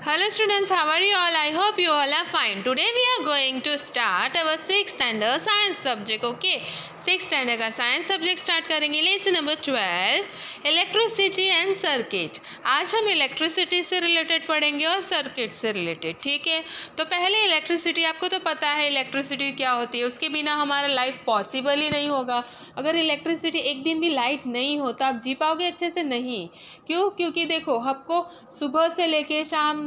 Hello students, how are you all? I hope you all are fine. Today we are going to start our 6th standard science subject. Okay, 6th standard का science subject start करेंगे. Lesson number 12, electricity and circuit. आज हम electricity से related पढ़ेंगे और circuit से related. ठीक है, तो पहले इलेक्ट्रिसिटी. आपको तो पता है इलेक्ट्रिसिटी क्या होती है. उसके बिना हमारा लाइफ पॉसिबल ही नहीं होगा. अगर इलेक्ट्रिसिटी एक दिन भी लाइट नहीं हो तो आप जी पाओगे अच्छे से? नहीं. क्यों? क्योंकि देखो, आपको सुबह से लेके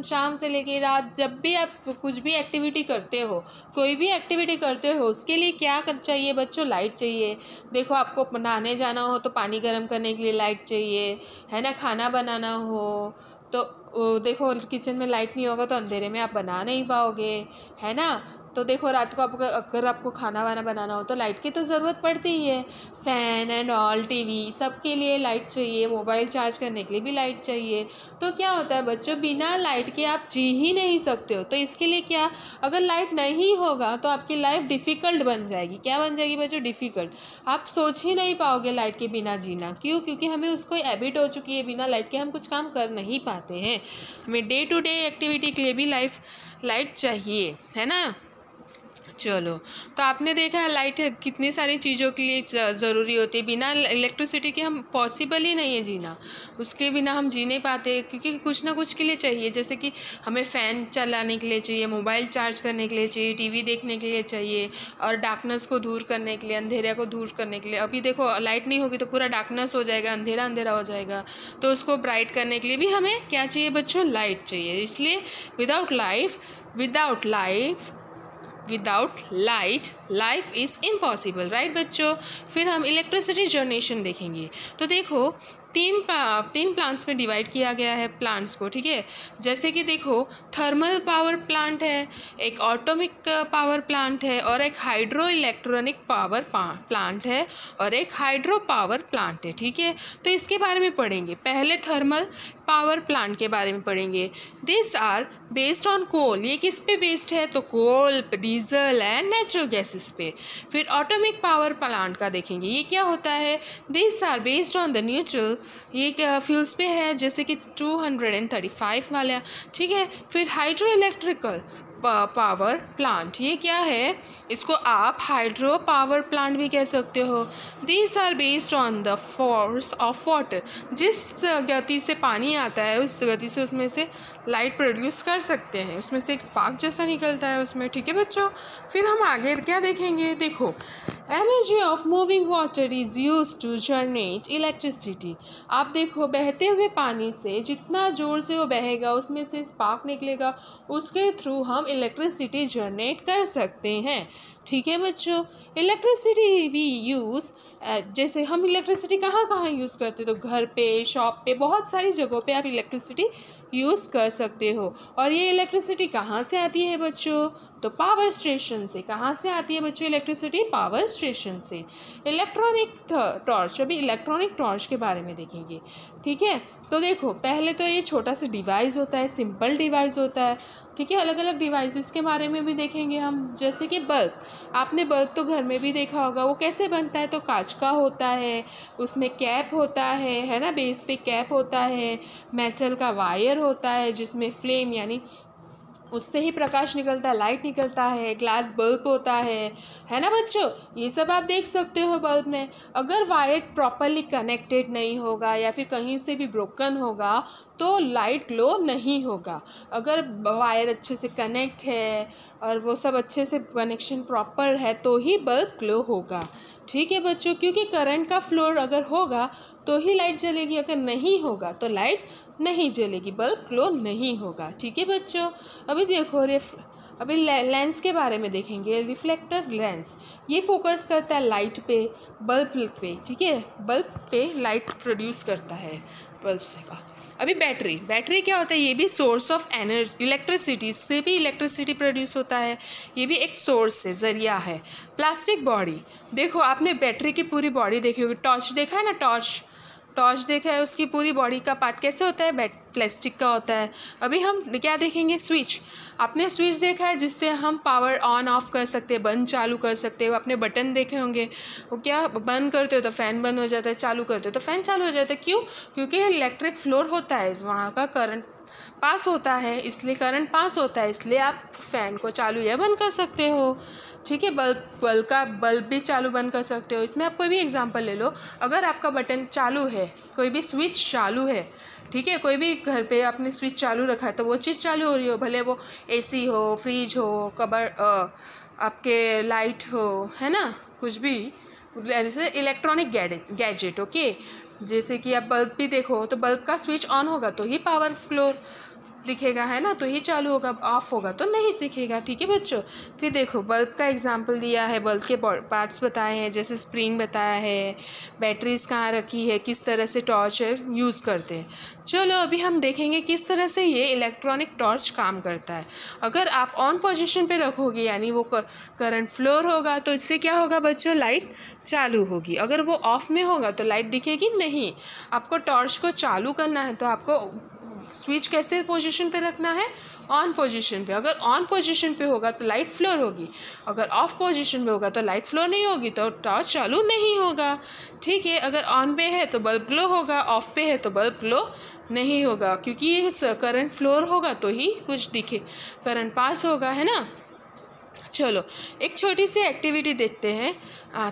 शाम से लेके रात, जब भी आप कुछ भी एक्टिविटी करते हो, कोई भी एक्टिविटी करते हो, उसके लिए क्या चाहिए बच्चों? लाइट चाहिए. देखो, आपको नहाने जाना हो तो पानी गर्म करने के लिए लाइट चाहिए, है ना. खाना बनाना हो तो देखो, किचन में लाइट नहीं होगा तो अंधेरे में आप बना नहीं पाओगे, है ना. तो देखो, रात को अगर आपको खाना वाना बनाना हो तो लाइट की तो ज़रूरत पड़ती ही है. फ़ैन एंड ऑल, टीवी, सब के लिए लाइट चाहिए. मोबाइल चार्ज करने के लिए भी लाइट चाहिए. तो क्या होता है बच्चों, बिना लाइट के आप जी ही नहीं सकते हो. तो इसके लिए क्या, अगर लाइट नहीं होगा तो आपकी लाइफ डिफ़िकल्ट बन जाएगी. क्या बन जाएगी बच्चों? डिफ़िकल्ट. आप सोच ही नहीं पाओगे लाइट के बिना जीना. क्यों? क्योंकि हमें उसको हैबिट हो चुकी है. बिना लाइट के हम कुछ काम कर नहीं पाते हैं. हमें डे टू डे एक्टिविटी के लिए भी लाइट चाहिए, है ना. चलो, तो आपने देखा लाइट कितनी सारी चीज़ों के लिए ज़रूरी होती है. बिना इलेक्ट्रिसिटी के हम पॉसिबल ही नहीं है जीना. उसके बिना हम जी नहीं पाते, क्योंकि कुछ ना कुछ के लिए चाहिए. जैसे कि हमें फ़ैन चलाने के लिए चाहिए, मोबाइल चार्ज करने के लिए चाहिए, टीवी देखने के लिए चाहिए, और डार्कनेस को दूर करने के लिए, अंधेरे को दूर करने के लिए. अभी देखो, लाइट नहीं होगी तो पूरा डार्कनेस हो जाएगा, अंधेरा अंधेरा हो जाएगा. तो उसको ब्राइट करने के लिए भी हमें क्या चाहिए बच्चों? लाइट चाहिए. इसलिए without light life is impossible. Right बच्चों. फिर हम इलेक्ट्रिसिटी जनरेशन देखेंगे. तो देखो, तीन प्लांट्स में डिवाइड किया गया है प्लांट्स को. ठीक है, जैसे कि देखो, थर्मल पावर प्लांट है, एक ऑटोमिक पावर प्लांट है, और एक हाइड्रो इलेक्ट्रॉनिक पावर प्लांट है, और एक हाइड्रो पावर प्लांट है. ठीक है, तो इसके बारे में पढ़ेंगे. पहले थर्मल पावर प्लांट के बारे में पढ़ेंगे. दिस आर बेस्ड ऑन कोल. ये किस पे बेस्ड है? तो कोल, डीजल एंड नेचुरल गैसेस पे. फिर ऑटोमिक पावर प्लांट का देखेंगे. ये क्या होता है? This are based on the neutral. ये फ्यूल्स पे है, जैसे कि 235 वाला. ठीक है. फिर हाइड्रो इलेक्ट्रिकल पावर प्लांट. ये क्या है? इसको आप हाइड्रो पावर प्लांट भी कह सकते हो. These are based on the force of water. जिस गति से पानी आता है उस गति से उसमें से लाइट प्रोड्यूस कर सकते हैं. उसमें से एक स्पार्क जैसा निकलता है उसमें. ठीक है बच्चों. फिर हम आगे क्या देखेंगे? देखो, energy of moving water is use to generate electricity. आप देखो, बहते हुए पानी से जितना ज़ोर से वो बहेगा उसमें से स्पार्क निकलेगा, उसके थ्रू हम इलेक्ट्रिसिटी जनरेट कर सकते हैं. ठीक है बच्चों. इलेक्ट्रिसिटी वी यूज़, जैसे हम इलेक्ट्रिसिटी कहाँ कहाँ यूज़ करते हैं? तो घर पे, शॉप पे, बहुत सारी जगहों पे आप इलेक्ट्रिसिटी यूज़ कर सकते हो. और ये इलेक्ट्रिसिटी कहाँ से आती है बच्चों? तो पावर स्टेशन से. कहाँ से आती है बच्चों इलेक्ट्रिसिटी? पावर स्टेशन से. Electronic torch. अभी इलेक्ट्रॉनिक टॉर्च के बारे में देखेंगे. ठीक है, तो देखो, पहले तो ये छोटा सा डिवाइस होता है, सिंपल डिवाइस होता है. ठीक है, अलग अलग डिवाइसेस के बारे में भी देखेंगे हम. जैसे कि बल्ब. आपने बल्ब तो घर में भी देखा होगा. वो कैसे बनता है? तो कांच का होता है, उसमें कैप होता है ना. बेस पे कैप होता है, मेटल का वायर होता है जिसमें फ्लेम, यानी उससे ही प्रकाश निकलता है, लाइट निकलता है. ग्लास बल्ब होता है ना बच्चों. ये सब आप देख सकते हो बल्ब में. अगर वायर प्रॉपरली कनेक्टेड नहीं होगा या फिर कहीं से भी ब्रोकन होगा तो लाइट ग्लो नहीं होगा. अगर वायर अच्छे से कनेक्ट है और वो सब अच्छे से कनेक्शन प्रॉपर है तो ही बल्ब ग्लो होगा. ठीक है बच्चों, क्योंकि करंट का फ्लो अगर होगा तो ही लाइट जलेगी. अगर नहीं होगा तो लाइट नहीं जलेगी, बल्ब ग्लो नहीं होगा. ठीक है बच्चों. अभी देखो, अभी लेंस के बारे में देखेंगे. रिफ्लेक्टर लेंस, ये फोकस करता है लाइट पे, बल्ब पे. ठीक है, बल्ब पे लाइट प्रोड्यूस करता है बल्ब से का. अभी बैटरी क्या होता है? ये भी सोर्स ऑफ एनर्जी, इलेक्ट्रिसिटी से भी इलेक्ट्रिसिटी प्रोड्यूस होता है. ये भी एक सोर्स है, ज़रिया है. Plastic body. देखो, आपने बैटरी की पूरी बॉडी देखी होगी. टॉर्च देखा है ना, टॉर्च देखा है. उसकी पूरी बॉडी का पार्ट कैसे होता है? प्लास्टिक का होता है. अभी हम क्या देखेंगे? स्विच. आपने स्विच देखा है जिससे हम पावर ऑन ऑफ कर सकते हैं, बंद चालू कर सकते हो. आपने बटन देखे होंगे. वो क्या, बंद करते हो तो फ़ैन बंद हो जाता है, चालू करते हो तो फ़ैन चालू हो जाता है. क्यों? क्योंकि इलेक्ट्रिक फ्लो होता है, वहाँ का करंट पास होता है, इसलिए करंट पास होता है, इसलिए आप फ़ैन को चालू या बंद कर सकते हो। ठीक है, बल्ब भी चालू बंद कर सकते हो। इसमें आप कोई भी एग्जांपल ले लो, अगर आपका बटन चालू है, कोई भी स्विच चालू है, ठीक है, कोई भी घर पे आपने स्विच चालू रखा है तो वो चीज़ चालू हो रही हो, भले वो एसी हो, फ्रिज हो, आपके लाइट हो, है ना, कुछ भी जैसे इलेक्ट्रॉनिक गैजेट। ओके, जैसे कि आप बल्ब भी देखो तो बल्ब का स्विच ऑन होगा तो ही पावर फ्लो दिखेगा, है ना, तो ही चालू होगा, ऑफ होगा तो नहीं दिखेगा। ठीक है बच्चों, फिर देखो बल्ब का एग्जांपल दिया है, बल्ब के पार्ट्स बताए हैं, जैसे स्प्रिंग बताया है, बैटरीज कहाँ रखी है, किस तरह से टॉर्च यूज़ करते हैं। चलो अभी हम देखेंगे किस तरह से ये इलेक्ट्रॉनिक टॉर्च काम करता है। अगर आप ऑन पोजीशन पे रखोगे यानी वो करंट फ्लो होगा तो इससे क्या होगा बच्चों, लाइट चालू होगी। अगर वो ऑफ में होगा तो लाइट दिखेगी नहीं। आपको टॉर्च को चालू करना है तो आपको स्विच कैसे पोजीशन पे रखना है, ऑन पोजीशन पे। अगर ऑन पोजीशन पे होगा तो लाइट फ्लो होगी, अगर ऑफ पोजीशन पे होगा तो लाइट फ्लो नहीं होगी, तो टॉर्च चालू नहीं होगा। ठीक है, अगर ऑन पे है तो बल्ब ग्लो होगा, ऑफ पे है तो बल्ब ग्लो नहीं होगा, क्योंकि करंट फ्लो होगा तो ही कुछ दिखे, करंट पास होगा, है ना। चलो एक छोटी सी एक्टिविटी देखते हैं।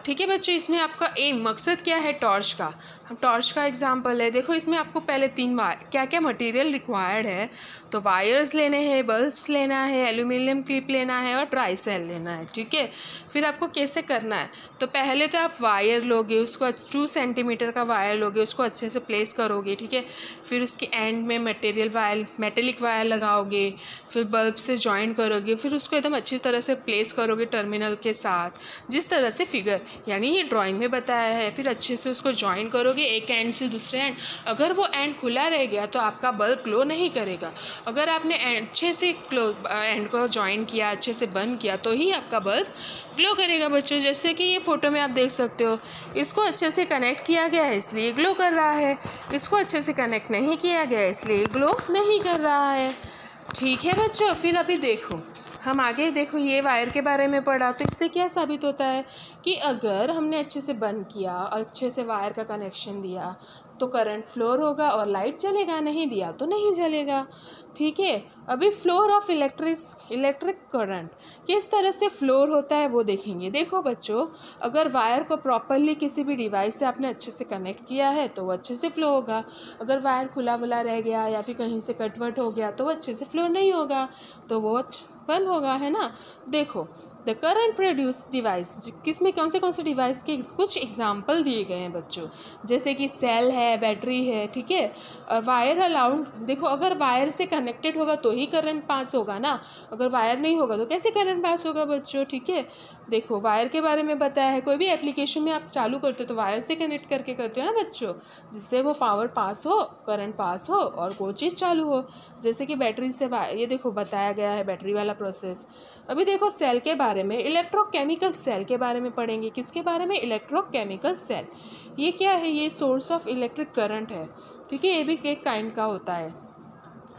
ठीक है बच्चों, इसमें आपका एम मकसद क्या है टॉर्च का, हम टॉर्च का एग्जांपल है। देखो इसमें आपको पहले 3 क्या क्या मटेरियल रिक्वायर्ड है, तो वायर्स लेने हैं, बल्ब्स लेना है, एल्यूमिनियम क्लिप लेना है और ड्राई सेल लेना है। ठीक है, फिर आपको कैसे करना है, तो पहले तो आप वायर लोगे, उसको 2 सेंटीमीटर का वायर लोगे, उसको अच्छे से प्लेस करोगे। ठीक है, फिर उसके एंड में मेटेलिक वायर लगाओगे, फिर बल्ब से जॉइन करोगे, फिर उसको एकदम अच्छी तरह से प्लेस करोगे टर्मिनल के साथ, जिस तरह से फिगर यानी ये ड्राइंग में बताया है। फिर अच्छे से उसको जॉइन करोगे एक एंड से दूसरे एंड। अगर वो एंड खुला रह गया तो आपका बल्ब ग्लो नहीं करेगा। अगर आपने अच्छे से एंड को जॉइन किया, अच्छे से बंद किया, तो ही आपका बल्ब ग्लो करेगा बच्चों। जैसे कि ये फ़ोटो में आप देख सकते हो, इसको अच्छे से कनेक्ट किया गया है इसलिए ग्लो कर रहा है, इसको अच्छे से कनेक्ट नहीं किया गया इसलिए ग्लो नहीं कर रहा है। ठीक है बच्चों, फिर अभी देखो हम आगे देखो, ये वायर के बारे में पढ़ा, तो इससे क्या साबित होता है कि अगर हमने अच्छे से बंद किया, अच्छे से वायर का कनेक्शन दिया तो करंट फ्लो होगा और लाइट जलेगा, नहीं दिया तो नहीं जलेगा। ठीक है, अभी फ्लोर ऑफ इलेक्ट्रिक करंट किस तरह से फ्लोर होता है वो देखेंगे। देखो बच्चों, अगर वायर को प्रॉपरली किसी भी डिवाइस से आपने अच्छे से कनेक्ट किया है तो वो अच्छे से फ्लो होगा। अगर वायर खुला वुला रह गया या फिर कहीं से कटवट हो गया तो वो अच्छे से फ्लो नहीं होगा, तो वो बंद होगा, है ना। देखो द करंट प्रोड्यूस डिवाइस, किसमें कौन से डिवाइस के कुछ एग्जाम्पल दिए गए हैं बच्चों, जैसे कि सेल है, बैटरी है। ठीक है, और वायर अलाउंड, देखो अगर वायर से कनेक्टेड होगा तो ही करंट पास होगा ना, अगर वायर नहीं होगा तो कैसे करंट पास होगा बच्चों। ठीक है, देखो वायर के बारे में बताया है, कोई भी एप्लीकेशन में आप चालू करते हो तो वायर से कनेक्ट करके करते हो ना बच्चों, जिससे वो पावर पास हो, करंट पास हो और वो चीज़ चालू हो। जैसे कि बैटरी से ये देखो बताया गया है बैटरी वाला प्रोसेस। अभी देखो सेल के बारे में, इलेक्ट्रोकेमिकल सेल के बारे में पढ़ेंगे। किसके बारे में, इलेक्ट्रोकेमिकल सेल। ये क्या है, ये सोर्स ऑफ इलेक्ट्रिक करंट है। ठीक है, ये भी एक काइंड का होता है।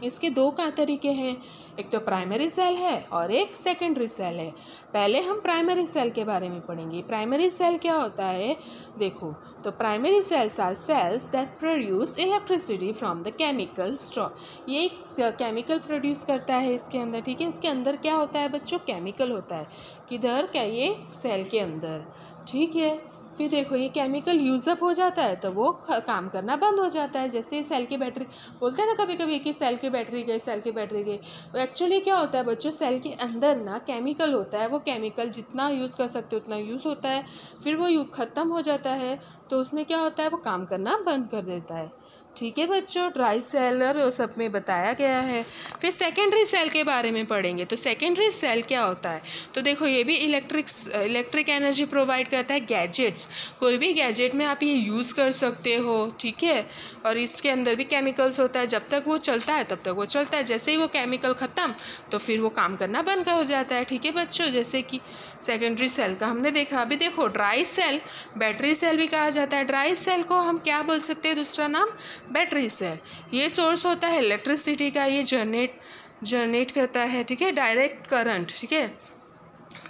इसके 2 तरीके हैं, एक तो प्राइमरी सेल है और एक सेकेंडरी सेल है। पहले हम प्राइमरी सेल के बारे में पढ़ेंगे। प्राइमरी सेल क्या होता है, देखो तो primary cells are cells that produce electricity from the chemical straw. ये केमिकल प्रोड्यूस करता है इसके अंदर। ठीक है, इसके अंदर क्या होता है बच्चों, केमिकल होता है। किधर, क्या, ये सेल के अंदर। ठीक है, फिर देखो ये केमिकल यूज़अप हो जाता है तो वो काम करना बंद हो जाता है। जैसे सेल की बैटरी बोलते हैं ना कभी कभी कि सेल की बैटरी गई, सेल की बैटरी गई। एक्चुअली क्या होता है बच्चों, सेल के अंदर ना केमिकल होता है, वो केमिकल जितना यूज़ कर सकते हो उतना यूज़ होता है, फिर वो ख़त्म हो जाता है तो उसमें क्या होता है, वो काम करना बंद कर देता है। ठीक है बच्चों, ड्राई सेल और सब में बताया गया है। फिर सेकेंडरी सेल के बारे में पढ़ेंगे। तो सेकेंडरी सेल क्या होता है, तो देखो ये भी इलेक्ट्रिक एनर्जी प्रोवाइड करता है। गैजेट्स, कोई भी गैजेट में आप ये यूज़ कर सकते हो। ठीक है, और इसके अंदर भी केमिकल्स होता है, जब तक वो चलता है तब तक वो चलता है, जैसे ही वो केमिकल ख़त्म तो फिर वो काम करना बंद हो जाता है। ठीक है बच्चों, जैसे कि सेकेंडरी सेल का हमने देखा। अभी देखो ड्राई सेल, बैटरी सेल भी कहा जाता है। ड्राई सेल को हम क्या बोल सकते हैं, दूसरा नाम बैटरी सेल। ये सोर्स होता है इलेक्ट्रिसिटी का, ये जनरेट करता है। ठीक है, डायरेक्ट करंट। ठीक है,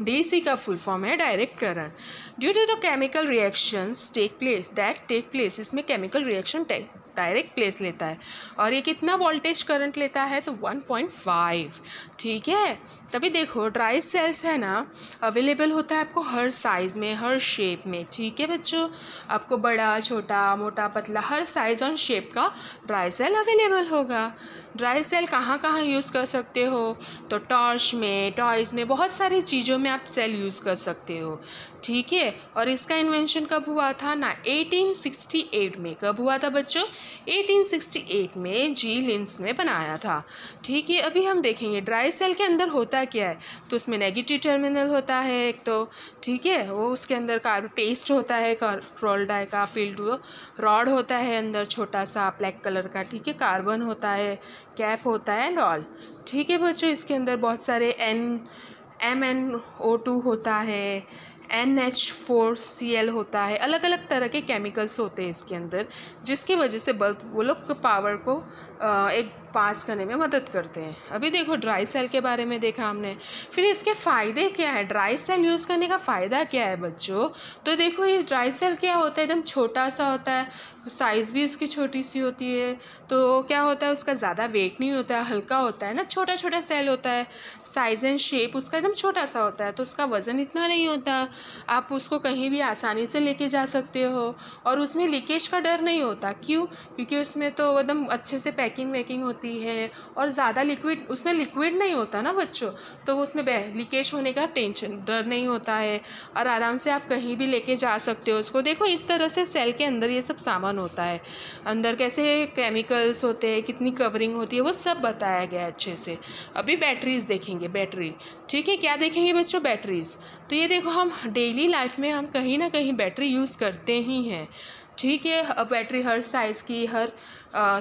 डीसी का फुल फॉर्म है direct current. Due to the chemical reactions take place, इसमें केमिकल रिएक्शन डायरेक्ट प्लेस लेता है। और ये कितना वोल्टेज करंट लेता है, तो 1.5। ठीक है, तभी देखो ड्राई सेल्स है ना अवेलेबल होता है आपको हर साइज़ में, हर शेप में। ठीक है बच्चों, आपको बड़ा छोटा मोटा पतला हर साइज़ और शेप का ड्राई सेल अवेलेबल होगा। ड्राई सेल कहाँ कहाँ यूज़ कर सकते हो, तो टॉर्च में, टॉयज़ में, बहुत सारी चीज़ों में आप सेल यूज़ कर सकते हो। ठीक है, और इसका इन्वेंशन कब हुआ था ना, 1868 में। कब हुआ था बच्चों, 1868 में जी लिंस ने बनाया था। ठीक है, अभी हम देखेंगे ड्राई सेल के अंदर होता क्या है। तो उसमें नेगेटिव टर्मिनल होता है एक तो, ठीक है, वो उसके अंदर कार्बन पेस्ट होता है क्रोल डाई का, फील्ड रॉड होता है अंदर छोटा सा ब्लैक कलर का। ठीक है, कार्बन होता है, कैप होता है एंड ऑल। ठीक है बच्चों, इसके अंदर बहुत सारे MnO2 होता है, NH4Cl होता है, अलग अलग तरह के केमिकल्स होते हैं इसके अंदर, जिसकी वजह से बल्ब वो लोग पावर को एक पास करने में मदद करते हैं। अभी देखो ड्राई सेल के बारे में देखा हमने, फिर इसके फ़ायदे क्या है, ड्राई सेल यूज़ करने का फ़ायदा क्या है बच्चों। तो देखो ये ड्राई सेल क्या होता है, एकदम छोटा सा होता है, साइज़ भी उसकी छोटी सी होती है। तो क्या होता है, उसका ज़्यादा वेट नहीं होता है, हल्का होता है ना, छोटा छोटा सेल होता है, साइज़ एंड शेप उसका एकदम छोटा सा होता है, तो उसका वज़न इतना नहीं होता, आप उसको कहीं भी आसानी से लेके जा सकते हो। और उसमें लीकेज का डर नहीं होता। क्यों, क्योंकि उसमें तो एकदम अच्छे से पैकिंग वैकिंग होती है, और ज़्यादा लिक्विड, उसमें लिक्विड नहीं होता ना बच्चों, तो उसमें लीकेज होने का टेंशन डर नहीं होता है, और आराम से आप कहीं भी लेके जा सकते हो उसको। देखो इस तरह से सेल के अंदर ये सब सामान होता है, अंदर कैसे केमिकल्स होते हैं, कितनी कवरिंग होती है, वो सब बताया गया है अच्छे से। अभी बैटरीज देखेंगे, बैटरी। ठीक है, क्या देखेंगे बच्चों, बैटरीज। तो ये देखो हम डेली लाइफ में हम कहीं ना कहीं बैटरी यूज़ करते ही हैं। ठीक है, अब बैटरी हर साइज़ की, हर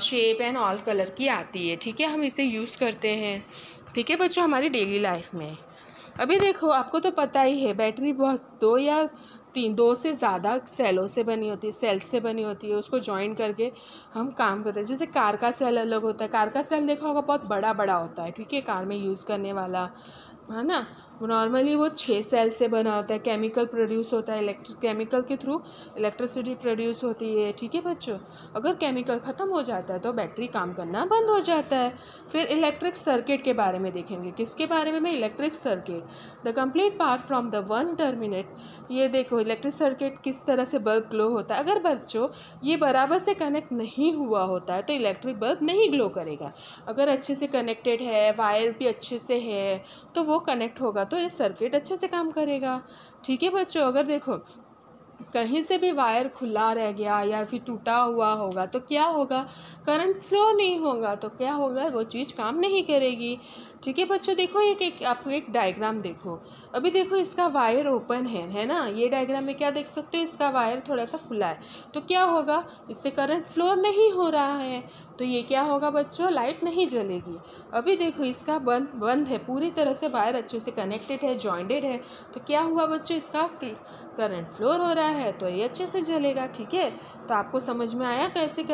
शेप एंड ऑल कलर की आती है। ठीक है, हम इसे यूज़ करते हैं। ठीक है बच्चों, हमारी डेली लाइफ में। अभी देखो आपको तो पता ही है बैटरी बहुत 2 या 2 से ज़्यादा सेलों से बनी होती है, सेल्स से बनी होती है, उसको ज्वाइन करके हम काम करते हैं। जैसे कार का सेल अलग होता है, कार का सेल देखा होगा बहुत बड़ा बड़ा होता है। ठीक है, कार में यूज़ करने वाला है ना, नॉर्मली वो 6 सेल से बना होता है, केमिकल प्रोड्यूस होता है, केमिकल के थ्रू इलेक्ट्रिसिटी प्रोड्यूस होती है। ठीक है बच्चों, अगर केमिकल ख़त्म हो जाता है तो बैटरी काम करना बंद हो जाता है। फिर इलेक्ट्रिक सर्किट के बारे में देखेंगे, किसके बारे में, electric circuit, the complete part from the one terminate. ये देखो इलेक्ट्रिक सर्किट किस तरह से बल्ब ग्लो होता है। अगर बच्चों ये बराबर से कनेक्ट नहीं हुआ होता है तो इलेक्ट्रिक बल्ब नहीं ग्लो करेगा। अगर अच्छे से कनेक्टेड है, वायर भी अच्छे से है, तो वो कनेक्ट होगा तो ये सर्किट अच्छे से काम करेगा। ठीक है बच्चों, अगर देखो कहीं से भी वायर खुला रह गया या फिर टूटा हुआ होगा तो क्या होगा, करंट फ्लो नहीं होगा, तो क्या होगा, वो चीज़ काम नहीं करेगी। ठीक है बच्चों, देखो आपको एक डायग्राम देखो। अभी देखो इसका वायर ओपन है ना, ये डायग्राम में क्या देख सकते हो, इसका वायर थोड़ा सा खुला है, तो क्या होगा, इससे करंट फ्लो नहीं हो रहा है, तो ये क्या होगा बच्चों, लाइट नहीं जलेगी। अभी देखो इसका बंद है, पूरी तरह से वायर अच्छे से कनेक्टेड है, जॉइंटेड है, तो क्या हुआ बच्चों, इसका करंट फ्लो हो रहा है, तो ये अच्छे से जलेगा। ठीक है, तो आपको समझ में आया कैसे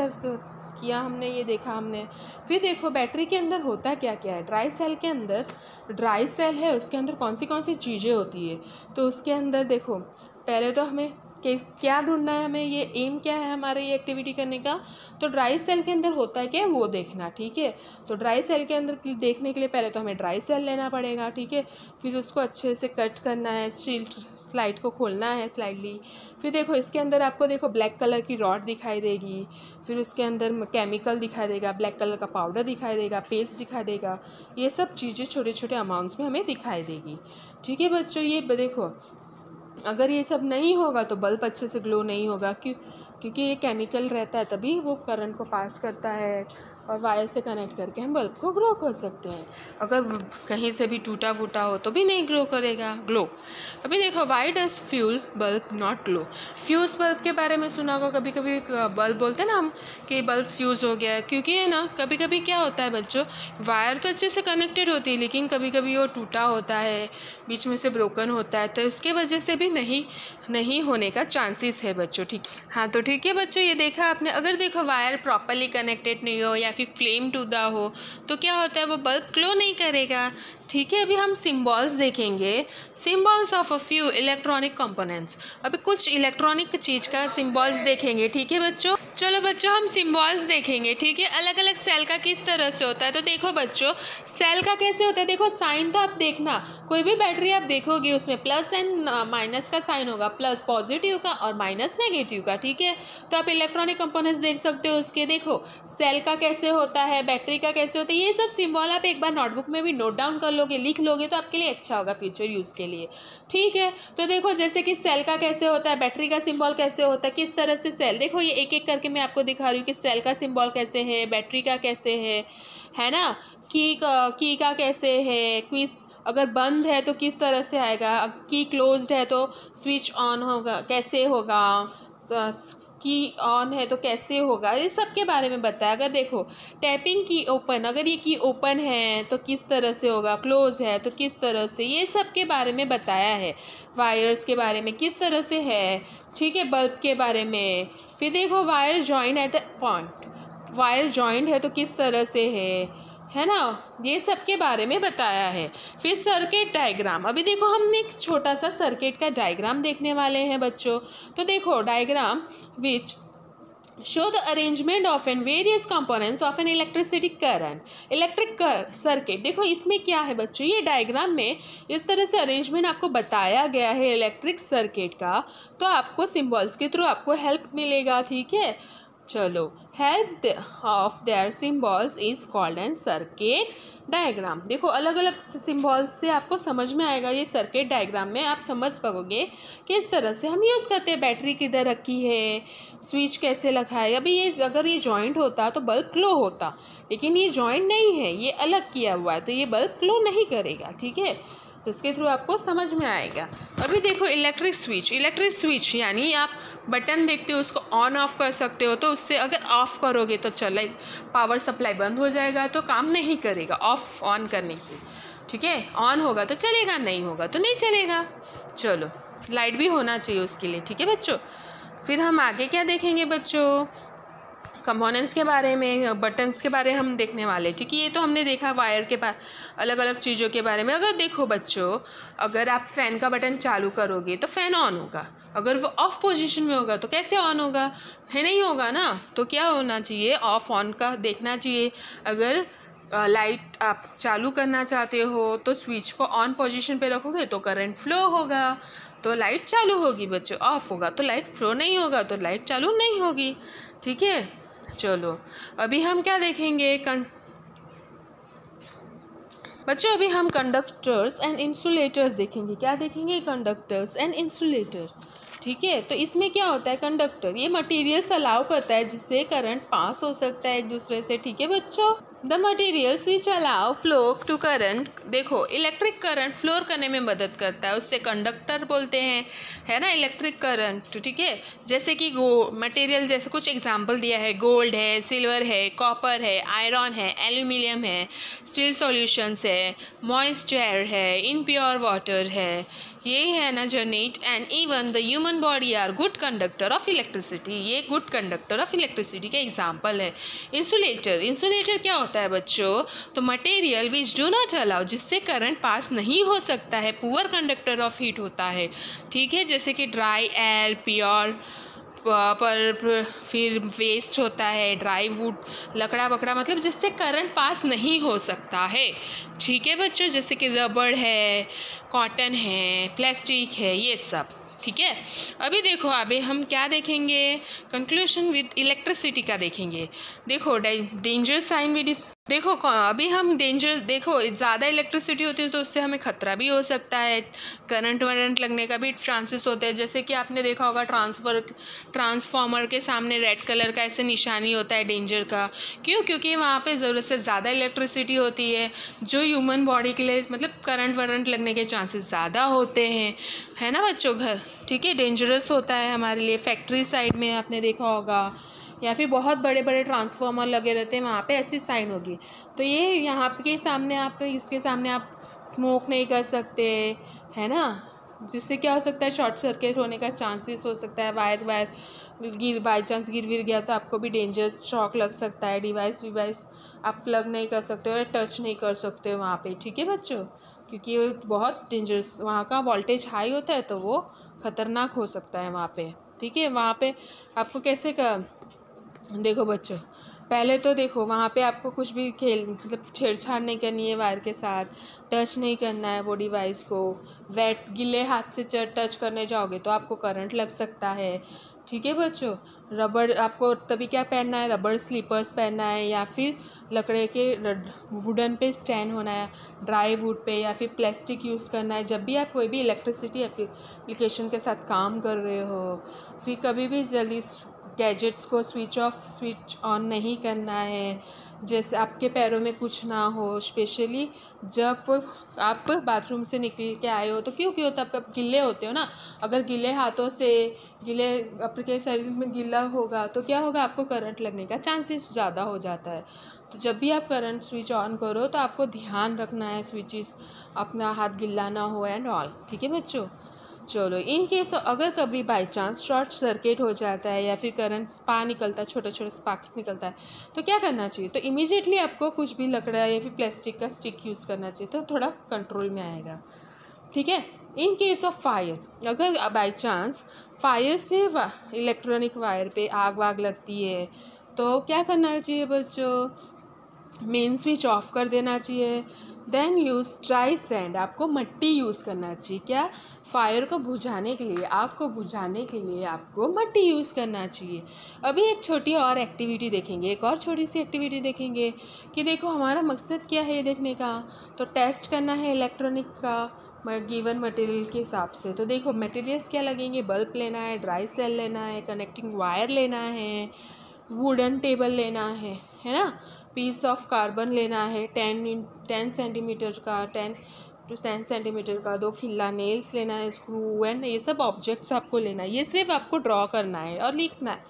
किया हमने, ये देखा हमने। फिर देखो बैटरी के अंदर होता क्या क्या है, ड्राई सेल के अंदर, ड्राई सेल है उसके अंदर कौन सी चीज़ें होती है। तो उसके अंदर देखो पहले तो हमें क्या ढूंढना है, हमें ये एम क्या है हमारे ये एक्टिविटी करने का, तो ड्राई सेल के अंदर होता है क्या वो देखना। ठीक है, तो ड्राई सेल के अंदर देखने के लिए पहले तो हमें ड्राई सेल लेना पड़ेगा। ठीक है, फिर उसको अच्छे से कट करना है, स्टील स्लाइड को खोलना है स्लाइडली। फिर देखो इसके अंदर आपको देखो ब्लैक कलर की रॉड दिखाई देगी, फिर उसके अंदर केमिकल दिखाई देगा, ब्लैक कलर का पाउडर दिखाई देगा, पेस्ट दिखाई देगा, ये सब चीज़ें छोटे छोटे अमाउंट्स में हमें दिखाई देगी। ठीक है बच्चों, ये देखो अगर ये सब नहीं होगा तो बल्ब अच्छे से ग्लो नहीं होगा। क्योंकि ये केमिकल रहता है, तभी वो करंट को पास करता है और वायर से कनेक्ट करके हम बल्ब को ग्लो कर सकते हैं। अगर कहीं से भी टूटा फूटा हो तो भी नहीं ग्लो करेगा। ग्लो, अभी देखो why does fuel bulb not glow. Fuse bulb के बारे में सुना होगा, कभी कभी बल्ब बोलते हैं ना हम कि बल्ब फ्यूज़ हो गया है, क्योंकि है ना कभी कभी क्या होता है बच्चों, वायर तो अच्छे से कनेक्टेड होती है लेकिन कभी कभी वो टूटा होता है, बीच में से ब्रोकन होता है, तो उसके वजह से भी नहीं होने का चांसेस है बच्चों। ठीक, हाँ तो ठीक है बच्चों, ये देखा आपने। अगर देखो वायर प्रॉपरली कनेक्टेड नहीं हो या फिर फ्लेम टूटा हो तो क्या होता है, वो बल्ब ग्लो नहीं करेगा। ठीक है, अभी हम सिम्बॉल्स देखेंगे, symbols of a few electronic components. अभी कुछ इलेक्ट्रॉनिक चीज़ का सिम्बॉल्स देखेंगे। ठीक है बच्चों, चलो बच्चों हम सिम्बॉल्स देखेंगे, ठीक है, अलग अलग सेल का किस तरह से होता है। तो देखो बच्चों सेल का कैसे होता है, देखो साइन तो आप देखना, कोई भी बैटरी आप देखोगे उसमें प्लस एंड माइनस का साइन होगा, प्लस पॉजिटिव का और माइनस नेगेटिव का, ठीक है। तो आप इलेक्ट्रॉनिक कंपोनेंट्स देख सकते हो उसके, देखो सेल का कैसे होता है, बैटरी का कैसे होता है, ये सब सिम्बॉल आप एक बार नोटबुक में भी नोट डाउन कर लोगे, लिख लोगे तो आपके लिए अच्छा होगा फ्यूचर यूज़ के लिए, ठीक है। तो देखो जैसे कि सेल का कैसे होता है, बैटरी का सिंबल कैसे होता है, किस तरह से सेल, देखो ये एक एक करके मैं आपको दिखा रही हूँ कि सेल का सिंबल कैसे है, बैटरी का कैसे है ना, की का कैसे है, क्विज अगर बंद है तो किस तरह से आएगा, की क्लोज्ड है तो स्विच ऑन होगा कैसे होगा, की ऑन है तो कैसे होगा, ये सब के बारे में बताया। अगर देखो टैपिंग की ओपन, अगर ये की ओपन है तो किस तरह से होगा, क्लोज है तो किस तरह से, ये सब के बारे में बताया है। वायर्स के बारे में किस तरह से है, ठीक है, बल्ब के बारे में। फिर देखो wire joint at the point, wire joint है तो किस तरह से है ना, ये सब के बारे में बताया है। फिर सर्किट डायग्राम, अभी देखो हम एक छोटा सा सर्किट का डायग्राम देखने वाले हैं बच्चों। तो देखो diagram which show the arrangement of an various components of an electricity current, electric circuit. देखो इसमें क्या है बच्चों, ये डायग्राम में इस तरह से अरेंजमेंट आपको बताया गया है इलेक्ट्रिक सर्किट का, तो आपको सिम्बॉल्स के थ्रू आपको हेल्प मिलेगा, ठीक है। चलो help of their symbols is called an circuit diagram. देखो अलग अलग सिम्बॉल्स से आपको समझ में आएगा, ये सर्किट डायग्राम में आप समझ पाओगे किस तरह से हम यूज़ करते हैं, बैटरी किधर रखी है, स्विच कैसे लगा है। अभी ये अगर ये जॉइंट होता तो बल्ब ग्लो होता, लेकिन ये जॉइंट नहीं है, ये अलग किया हुआ है तो ये बल्ब ग्लो नहीं करेगा, ठीक है। तो इसके थ्रू आपको समझ में आएगा। अभी देखो इलेक्ट्रिक स्विच यानी आप बटन देखते हो उसको ऑन ऑफ कर सकते हो, तो उससे अगर ऑफ करोगे तो चले पावर सप्लाई बंद हो जाएगा तो काम नहीं करेगा ऑफ ऑन करने से, ठीक है। ऑन होगा तो चलेगा, नहीं होगा तो नहीं चलेगा। चलो लाइट भी होना चाहिए उसके लिए, ठीक है बच्चों। फिर हम आगे क्या देखेंगे बच्चों, कंपोनेंट्स के बारे में, बटन्स के बारे में हम देखने वाले, ठीक है। ये तो हमने देखा वायर के अलग अलग चीज़ों के बारे में। अगर देखो बच्चों अगर आप फ़ैन का बटन चालू करोगे तो फ़ैन ऑन होगा, अगर वो ऑफ पोजीशन में होगा तो कैसे ऑन होगा, है नहीं होगा ना। तो क्या होना चाहिए, ऑफ ऑन का देखना चाहिए। अगर लाइट आप चालू करना चाहते हो तो स्विच को ऑन पोजीशन पे रखोगे तो करंट फ्लो होगा तो लाइट चालू होगी बच्चों, ऑफ होगा तो लाइट फ्लो नहीं होगा तो लाइट चालू नहीं होगी, ठीक है। चलो अभी हम क्या देखेंगे बच्चों, अभी हम कंडक्टर्स एंड इंसुलेटर्स देखेंगे। क्या देखेंगे, कंडक्टर्स एंड इंसुलेटर, ठीक है। तो इसमें क्या होता है, कंडक्टर ये मटेरियल्स अलाउ करता है जिससे करंट पास हो सकता है एक दूसरे से, ठीक है बच्चों। The materials which allow flow to current, देखो इलेक्ट्रिक करंट फ्लो करने में मदद करता है, उससे कंडक्टर बोलते हैं, है ना, इलेक्ट्रिक करंट, ठीक है। जैसे कि मटेरियल जैसे कुछ एग्जांपल दिया है, गोल्ड है, सिल्वर है, कॉपर है, आयरन है, एल्यूमिनियम है, स्टील सॉल्यूशंस है, मॉइस्ट एयर है, इनप्योर वाटर है, ये है ना generate and even the human body are good conductor of electricity, ये गुड कंडक्टर ऑफ इलेक्ट्रिसिटी का एग्जांपल है। इंसुलेटर क्या होता है बच्चों, तो material which do not allow, जिससे करंट पास नहीं हो सकता है, पुअर कंडक्टर ऑफ हीट होता है, ठीक है। जैसे कि ड्राई एयर, प्योर पर फिर वेस्ट होता है, ड्राई वुड, लकड़ा वकड़ा, मतलब जिससे करंट पास नहीं हो सकता है, ठीक है बच्चों। जैसे कि रबड़ है, कॉटन है, प्लास्टिक है, ये सब, ठीक है। अभी देखो अभी हम क्या देखेंगे, कंक्लूजन विद इलेक्ट्रिसिटी का देखेंगे। देखो डेंजर साइन विद, देखो अभी हम डेंजर, देखो ज़्यादा इलेक्ट्रिसिटी होती है तो उससे हमें खतरा भी हो सकता है, करंट वरंट लगने का भी चांसेस होते हैं। जैसे कि आपने देखा होगा ट्रांसफार्मर के सामने रेड कलर का ऐसे निशानी होता है डेंजर का, क्यों, क्योंकि वहाँ पे ज़रूरत से ज़्यादा इलेक्ट्रिसिटी होती है, जो ह्यूमन बॉडी के लिए मतलब करंट वरंट लगने के चांसेस ज़्यादा होते हैं, है ना बच्चों, घर, ठीक है, डेंजरस होता है हमारे लिए। फैक्ट्री साइड में आपने देखा होगा, या फिर बहुत बड़े बड़े ट्रांसफार्मर लगे रहते हैं, वहाँ पे ऐसी साइन होगी। तो ये यहाँ के सामने आप, इसके सामने आप स्मोक नहीं कर सकते, है ना, जिससे क्या हो सकता है, शॉर्ट सर्किट होने का चांसेस हो सकता है। वायर बाई चांस गिर गया तो आपको भी डेंजरस शॉक लग सकता है। डिवाइस आप प्लग नहीं कर सकते हो, टच नहीं कर सकते हो वहाँ पे, ठीक है बच्चों, क्योंकि बहुत डेंजरस, वहाँ का वोल्टेज हाई होता है तो वो ख़तरनाक हो सकता है वहाँ पे, ठीक है। वहाँ पे आपको कैसे देखो बच्चों, पहले तो देखो वहाँ पे आपको कुछ भी खेल मतलब छेड़छाड़ नहीं करनी है वायर के साथ, टच नहीं करना है वो डिवाइस को। वेट गिले हाथ से टच करने जाओगे तो आपको करंट लग सकता है। ठीक है बच्चों, रबड़ आपको तभी क्या पहनना है, रबड़ स्लीपर्स पहनना है या फिर लकड़े के वुडन पे स्टैंड होना है, ड्राई वुड पे, या फिर प्लास्टिक यूज़ करना है जब भी आप कोई भी इलेक्ट्रिसिटी एप्लीकेशन के साथ काम कर रहे हो। फिर कभी भी जल्दी गैजेट्स को स्विच ऑफ स्विच ऑन नहीं करना है, जैसे आपके पैरों में कुछ ना हो, स्पेशली जब आप बाथरूम से निकल के आए हो तो क्यों तब आप गिले होते हो ना, अगर गिले हाथों से गिले आपके शरीर में गिला होगा तो क्या होगा, आपको करंट लगने का चांसेस ज़्यादा हो जाता है। तो जब भी आप करंट स्विच ऑन करो तो आपको ध्यान रखना है स्विचेस अपना हाथ गिला ना हो एंड ऑल। ठीक है बच्चों, चलो इन केस अगर कभी बाई चांस शॉर्ट सर्किट हो जाता है या फिर करंट स्पा निकलता है, छोटे छोटे स्पार्क्स निकलता है, तो क्या करना चाहिए, तो इमीडिएटली आपको कुछ भी लकड़ा या फिर प्लास्टिक का स्टिक यूज़ करना चाहिए, तो थोड़ा कंट्रोल में आएगा। ठीक है, इन केस ऑफ फायर, अगर बाई चांस फायर से इलेक्ट्रॉनिक वायर पे आग वाग लगती है तो क्या करना चाहिए बच्चों, मेन स्विच ऑफ कर देना चाहिए। देन यूज़ ड्राई सैंड, आपको मट्टी यूज़ करना चाहिए, क्या, फायर को बुझाने के लिए, आग को बुझाने के लिए आपको मट्टी यूज़ करना चाहिए। अभी एक छोटी और एक्टिविटी देखेंगे, एक और छोटी सी एक्टिविटी देखेंगे कि देखो हमारा मकसद क्या है ये देखने का, तो टेस्ट करना है इलेक्ट्रॉनिक का गिवन मटेरियल के हिसाब से। तो देखो मटेरियल्स क्या लगेंगे, बल्ब लेना है, ड्राई सेल लेना है, कनेक्टिंग वायर लेना है, वुडन टेबल लेना है ना, पीस ऑफ कार्बन लेना है 10 सेंटीमीटर का, 10 सेंटीमीटर का, 2 खिल्ला नेल्स लेना है, स्क्रू एंड ये सब ऑब्जेक्ट्स आपको लेना है। ये सिर्फ आपको ड्रॉ करना है और लिखना है,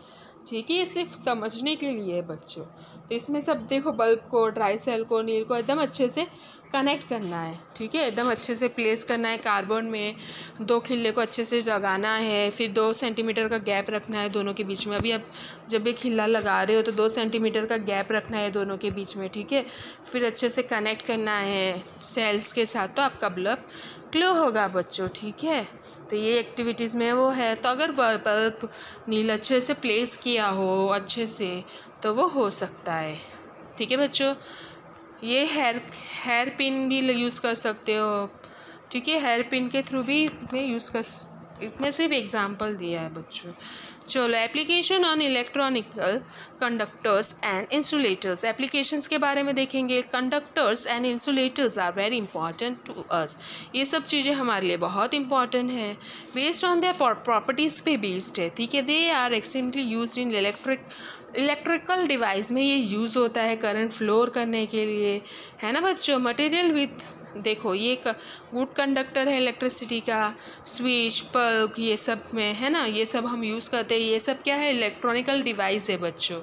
ठीक है, ये सिर्फ समझने के लिए है बच्चों। तो इसमें सब देखो बल्ब को, ड्राई सेल को, नील को एकदम अच्छे से कनेक्ट करना है, ठीक है, एकदम अच्छे से प्लेस करना है कार्बन में, 2 खिल्ले को अच्छे से लगाना है, फिर 2 सेंटीमीटर का गैप रखना है दोनों के बीच में। अभी आप जब भी खिल्ला लगा रहे हो तो 2 सेंटीमीटर का गैप रखना है दोनों के बीच में, ठीक है, फिर अच्छे से कनेक्ट करना है सेल्स के साथ, तो आपका बल्ब ग्लो होगा बच्चों। ठीक है, तो ये एक्टिविटीज़ में वो है। तो अगर बल्ब नील अच्छे से प्लेस किया हो अच्छे से तो वो हो सकता है। ठीक है बच्चों, ये हेयर पिन भी यूज़ कर सकते हो, ठीक है, हेयर पिन के थ्रू भी इसमें इसमें सिर्फ एग्जांपल दिया है बच्चों। चलो application on electronical conductors and insulators, applications के बारे में देखेंगे। Conductors and insulators are very important to us, ये सब चीज़ें हमारे लिए बहुत इंपॉर्टेंट है, बेस्ड ऑन देयर प्रॉपर्टीज़ पे बेस्ड है, ठीक है। They are extensively used in electrical device में ये यूज़ होता है करंट फ्लोर करने के लिए, है ना बच्चों। मटेरियल विथ, देखो ये वुड कंडक्टर है इलेक्ट्रिसिटी का, स्विच प्लग ये सब में है ना, ये सब हम यूज़ करते हैं, ये सब क्या है, इलेक्ट्रॉनिकल डिवाइस है बच्चों।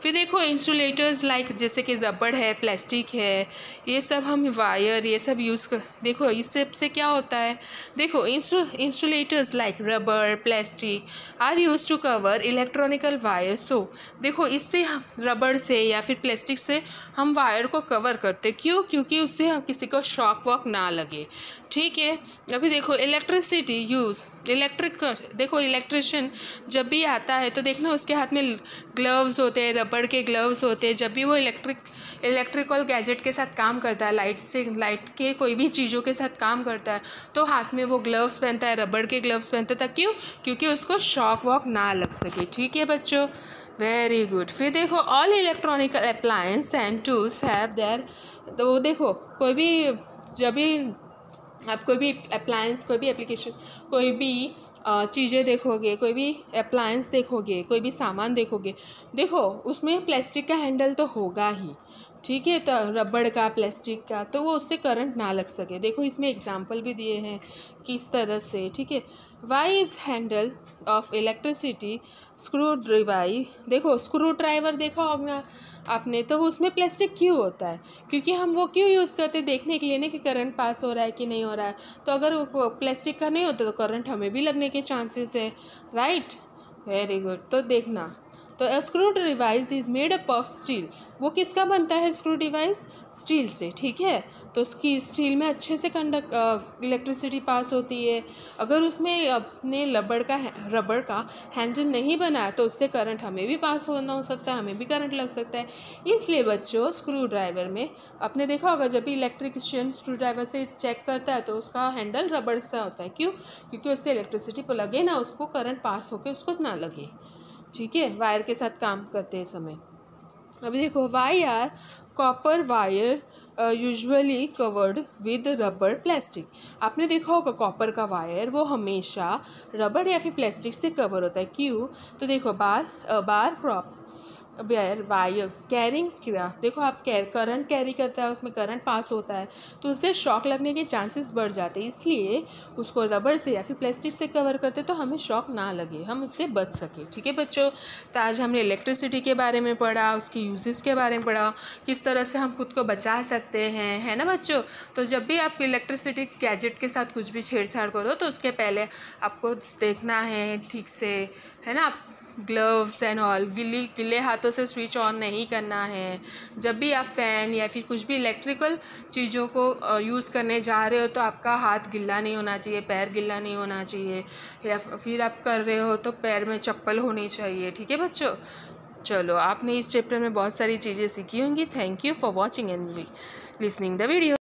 फिर देखो इंसुलेटर्स लाइक जैसे कि रबड़ है, प्लास्टिक है, ये सब हम वायर ये सब यूज़ कर, देखो इस सब से क्या होता है, देखो insulators like rubber plastic are use to cover electronical wire. So देखो इससे हम रबड़ से या फिर प्लास्टिक से हम वायर को कवर करते, क्यों, क्योंकि उससे हम किसी को शॉक वॉक ना लगे, ठीक है। अभी देखो इलेक्ट्रिसिटी यूज़ देखो इलेक्ट्रिशियन जब भी आता है तो देखना उसके हाथ में ग्लव्स होते हैं, रबड़ के ग्लव्स होते हैं। जब भी वो इलेक्ट्रिकल गैजेट के साथ काम करता है, लाइट के कोई भी चीज़ों के साथ काम करता है तो हाथ में वो ग्लव्स पहनता है, रबड़ के ग्लव्स पहनता था, क्यों, क्योंकि उसको शॉक वॉक ना लग सके, ठीक है बच्चों, वेरी गुड। फिर देखो all electronical appliance and tools have their, तो देखो कोई भी जब भी आप कोई भी अप्लायंस, कोई भी एप्लीकेशन, कोई भी चीज़ें देखोगे, कोई भी अप्लायंस देखोगे, कोई भी सामान देखोगे, देखो उसमें प्लास्टिक का हैंडल तो होगा ही, ठीक है, तो रबड़ का, प्लास्टिक का, तो वो उससे करंट ना लग सके। देखो इसमें एग्जांपल भी दिए हैं किस तरह से, ठीक है। Why is handle of electricity screwdriver, देखो स्क्रू ड्राइवर देखा होगा आपने, तो उसमें प्लास्टिक क्यों होता है, क्योंकि हम वो क्यों यूज़ करते हैं, देखने के लिए ना कि करंट पास हो रहा है कि नहीं हो रहा है। तो अगर वो प्लास्टिक का नहीं होता तो करंट हमें भी लगने के चांसेस है, राइट, वेरी गुड। तो देखना तो a screw device is made up of steel, वो किसका बनता है स्क्रू डिवाइस? स्टील से, ठीक है। तो उसकी स्टील में अच्छे से इलेक्ट्रिसिटी पास होती है। अगर उसमें अपने रबड़ का हैंडल नहीं बना तो उससे करंट हमें भी पास होना हो सकता है, हमें भी करंट लग सकता है। इसलिए बच्चों स्क्रू ड्राइवर में आपने देखा होगा, जब भी इलेक्ट्रिशियन स्क्रू ड्राइवर से चेक करता है तो उसका हैंडल रबड़ से होता है। क्यों? क्योंकि उससे इलेक्ट्रिसिटी पर लगे ना, उसको करंट पास होकर उसको ना लगे, ठीक है, वायर के साथ काम करते समय। अभी देखो, why are copper wire usually covered with rubber plastic. आपने देखा होगा कॉपर का वायर वो हमेशा रबर या फिर प्लास्टिक से कवर होता है। क्यों? तो देखो, बार क्रॉप वायर कैरिंग, देखो आप करंट कैरी करता है, उसमें करंट पास होता है तो उससे शॉक लगने के चांसेस बढ़ जाते हैं। इसलिए उसको रबर से या फिर प्लास्टिक से कवर करते तो हमें शॉक ना लगे, हम उससे बच सके, ठीक है बच्चों। तो आज हमने इलेक्ट्रिसिटी के बारे में पढ़ा, उसके यूजेस के बारे में पढ़ा, किस तरह से हम खुद को बचा सकते हैं, है ना बच्चों। तो जब भी आप इलेक्ट्रिसिटी गैजेट के साथ कुछ भी छेड़छाड़ करो तो उसके पहले आपको देखना है ठीक से, है ना, ग्लव्स एंड ऑल, गिले हाथों से स्विच ऑन नहीं करना है। जब भी आप फ़ैन या फिर कुछ भी इलेक्ट्रिकल चीज़ों को यूज़ करने जा रहे हो तो आपका हाथ गीला नहीं होना चाहिए, पैर गीला नहीं होना चाहिए, या फिर आप कर रहे हो तो पैर में चप्पल होनी चाहिए, ठीक है बच्चों। चलो, आपने इस चैप्टर में बहुत सारी चीज़ें सीखी होंगी। Thank you for watching and listening the video.